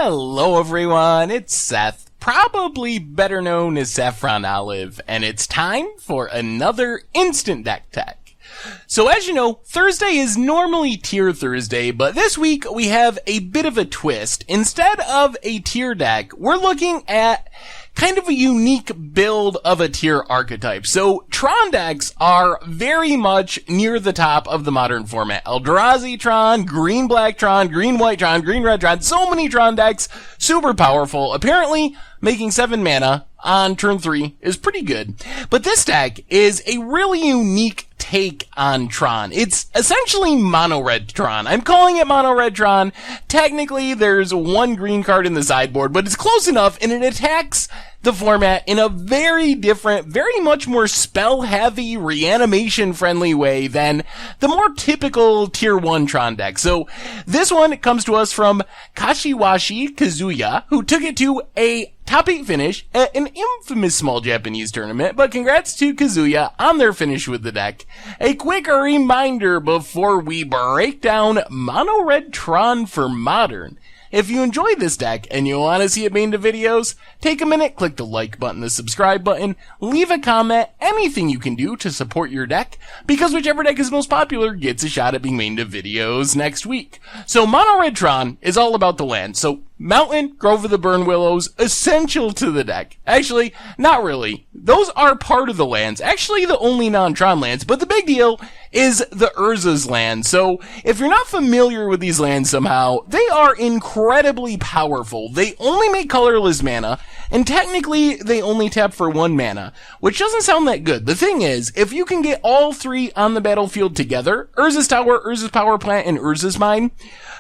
Hello everyone, it's Seth, probably better known as Saffron Olive, and it's time for another Instant Deck Tech. So as you know, Thursday is normally Tier Thursday, but this week we have a bit of a twist. Instead of a tier deck, we're looking at kind of a unique build of a tier archetype. So Tron decks are very much near the top of the modern format. Eldrazi Tron, green-black Tron, green-white Tron, green-red Tron, so many Tron decks, super powerful. Apparently, making 7 mana on turn 3 is pretty good. But this deck is a really unique take on Tron. It's essentially mono-red Tron. I'm calling it mono-red Tron. Technically, there's one green card in the sideboard, but it's close enough, and it attacks the format in a very different, very much more spell-heavy, reanimation-friendly way than the more typical Tier 1 Tron deck. So this one comes to us from Kashiwashi Kazuya, who took it to a top 8 finish at an infamous small Japanese tournament, but congrats to Kazuya on their finish with the deck. A quick reminder before we break down Mono Red Tron for Modern. If you enjoy this deck and you want to see it made into videos, take a minute, click the like button, the subscribe button, leave a comment, anything you can do to support your deck, because whichever deck is most popular gets a shot at being made into videos next week. So Mono Red Tron is all about the land, so Mountain, Grove of the Burn Willows, essential to the deck. Actually, not really. Those are part of the lands. Actually, the only non-Tron lands. But the big deal is the Urza's land. So, if you're not familiar with these lands somehow, they are incredibly powerful. They only make colorless mana, and technically, they only tap for 1 mana, which doesn't sound that good. The thing is, if you can get all 3 on the battlefield together, Urza's Tower, Urza's Power Plant, and Urza's Mine,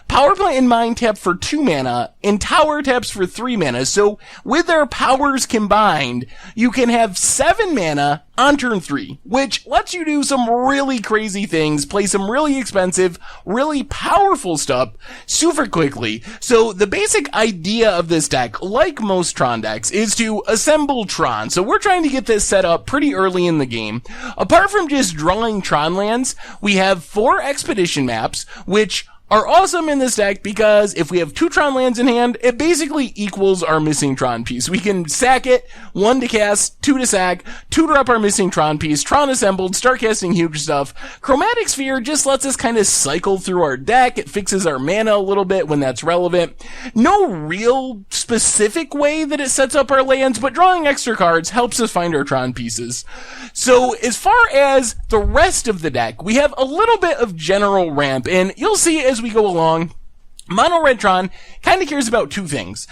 Power Plant and Mine tap for 2 mana, and Tower taps for 3 mana, so with their powers combined, you can have 7 mana on turn 3, which lets you do some really crazy things, play some really expensive, really powerful stuff super quickly. So the basic idea of this deck, like most Tron decks, is to assemble Tron. So we're trying to get this set up pretty early in the game. Apart from just drawing Tron lands, we have 4 expedition maps, which are awesome in this deck because if we have 2 Tron lands in hand, it basically equals our missing Tron piece. We can sack it, 1 to cast, 2 to sack, 2 to drop our missing Tron piece, Tron assembled, start casting huge stuff. Chromatic Sphere just lets us kind of cycle through our deck. It fixes our mana a little bit when that's relevant. No real specific way that it sets up our lands, but drawing extra cards helps us find our Tron pieces. So as far as the rest of the deck, we have a little bit of general ramp, and you'll see as we go along, Mono Red Tron kind of cares about 2 things.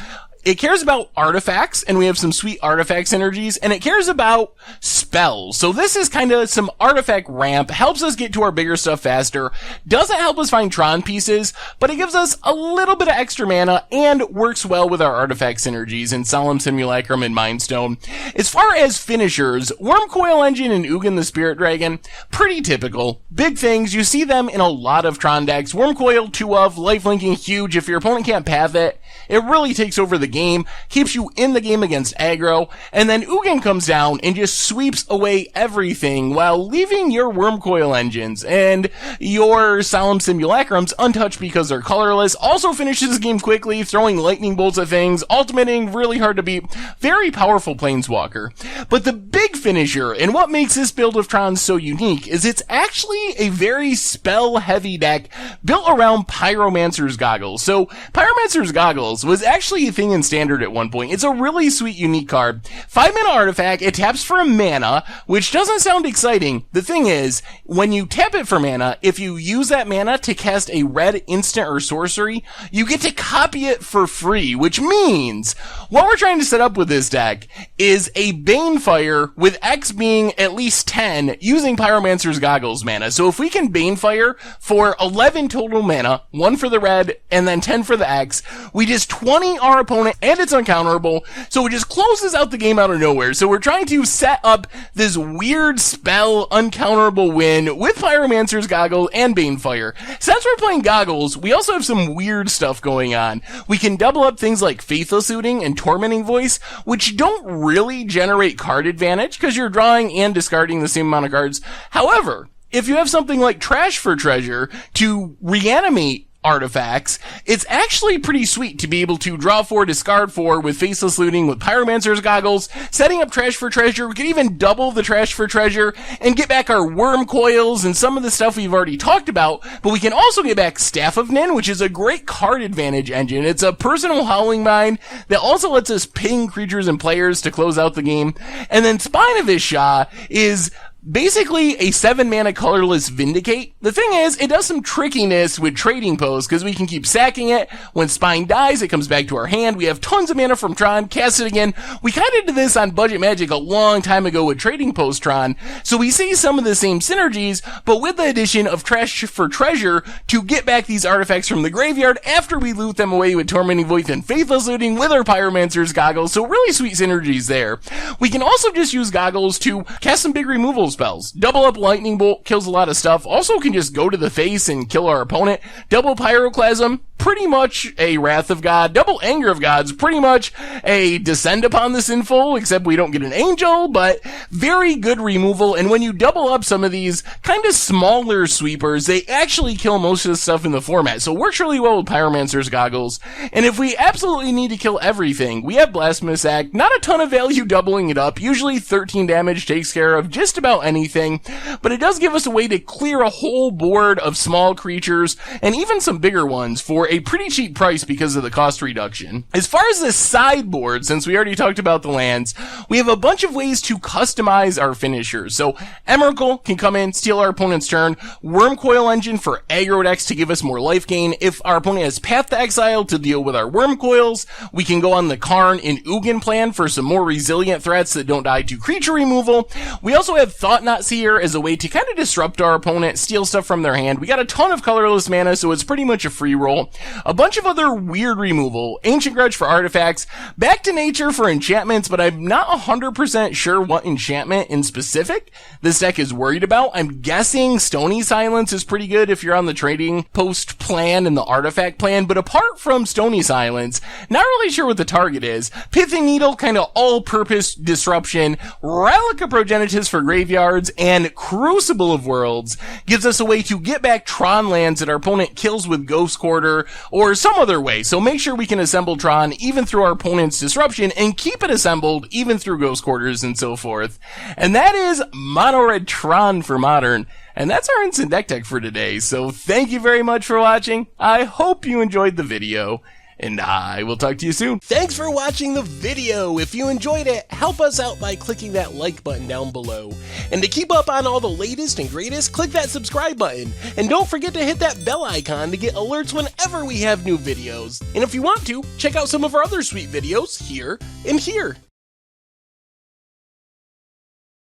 It cares about artifacts, and we have some sweet artifact synergies, and it cares about spells. So this is kind of some artifact ramp, helps us get to our bigger stuff faster, doesn't help us find Tron pieces, but it gives us a little bit of extra mana, and works well with our artifact synergies in Solemn Simulacrum and Mind Stone. As far as finishers, Wormcoil Engine and Ugin the Spirit Dragon, pretty typical. Big things, you see them in a lot of Tron decks. Wormcoil 2 of, lifelinking huge, if your opponent can't path it, it really takes over the game, keeps you in the game against aggro, and then Ugin comes down and just sweeps away everything while leaving your Wormcoil Engines and your Solemn Simulacrums untouched because they're colorless. Also finishes the game quickly, throwing lightning bolts at things, ultimating, really hard to beat, very powerful Planeswalker. But the big finisher, and what makes this build of Tron so unique, is it's actually a very spell-heavy deck built around Pyromancer's Goggles. So, Pyromancer's Goggles was actually a thing in Standard at one point. It's a really sweet, unique card. 5 mana artifact, it taps for a mana, which doesn't sound exciting. The thing is, when you tap it for mana, if you use that mana to cast a red instant or sorcery, you get to copy it for free, which means what we're trying to set up with this deck is a Banefire with X being at least 10 using Pyromancer's Goggles mana. So if we can Banefire for 11 total mana, 1 for the red and then 10 for the X, we just 20 our opponent and it's uncounterable, so it just closes out the game out of nowhere. So we're trying to set up this weird spell uncounterable win with Pyromancer's Goggles and Banefire. Since we're playing Goggles, we also have some weird stuff going on. We can double up things like Faithless Looting and Tormenting Voice, which don't really generate card advantage because you're drawing and discarding the same amount of cards. However, if you have something like Trash for Treasure to reanimate artifacts, it's actually pretty sweet to be able to draw 4, discard 4 with Faceless Looting, with Pyromancer's Goggles, setting up Trash for Treasure. We could even double the Trash for Treasure and get back our Worm Coils and some of the stuff we've already talked about, but we can also get back Staff of Nin, which is a great card advantage engine. It's a personal Howling Mine that also lets us ping creatures and players to close out the game. And then Spine of Ishah is basically a 7-mana colorless Vindicate. The thing is, it does some trickiness with Trading Post, because we can keep sacking it. When Spine dies, it comes back to our hand. We have tons of mana from Tron, cast it again. We kind of did this on Budget Magic a long time ago with Trading Post Tron, so we see some of the same synergies, but with the addition of Trash for Treasure to get back these artifacts from the graveyard after we loot them away with Tormenting Void and Faithless Looting with our Pyromancer's Goggles, so really sweet synergies there. We can also just use Goggles to cast some big removal spells. Double up Lightning Bolt, kills a lot of stuff. Also can just go to the face and kill our opponent. Double Pyroclasm, pretty much a Wrath of God. Double Anger of Gods, pretty much a Descend Upon the Sinful, except we don't get an Angel, but very good removal. And when you double up some of these kind of smaller sweepers, they actually kill most of the stuff in the format. So it works really well with Pyromancer's Goggles. And if we absolutely need to kill everything, we have Blasphemous Act. Not a ton of value doubling it up. Usually 13 damage takes care of just about anything, but it does give us a way to clear a whole board of small creatures and even some bigger ones for a pretty cheap price because of the cost reduction. As far as the sideboard, since we already talked about the lands, we have a bunch of ways to customize our finishers. So Emrakul can come in, steal our opponent's turn. Wormcoil Engine for aggro decks to give us more life gain. If our opponent has Path to Exile to deal with our Wormcoils, we can go on the Karn and Ugin plan for some more resilient threats that don't die to creature removal. We also have Thought-Knot Seer as a way to kind of disrupt our opponent, steal stuff from their hand. We got a ton of colorless mana, so it's pretty much a free roll. A bunch of other weird removal. Ancient Grudge for artifacts. Back to Nature for enchantments, but I'm not 100% sure what enchantment in specific this deck is worried about. I'm guessing Stony Silence is pretty good if you're on the Trading Post plan and the artifact plan, but apart from Stony Silence, not really sure what the target is. Pithing Needle, kind of all-purpose disruption. Relic of Progenitus for graveyards, and Crucible of Worlds gives us a way to get back Tron lands that our opponent kills with Ghost Quarter or some other way. So make sure we can assemble Tron even through our opponent's disruption and keep it assembled even through Ghost Quarters and so forth. And that is Mono Red Tron for Modern. And that's our instant deck tech for today. So thank you very much for watching. I hope you enjoyed the video, and I will talk to you soon. Thanks for watching the video. If you enjoyed it, help us out by clicking that like button down below. And to keep up on all the latest and greatest, click that subscribe button. And don't forget to hit that bell icon to get alerts whenever we have new videos. And if you want to, check out some of our other sweet videos here and here.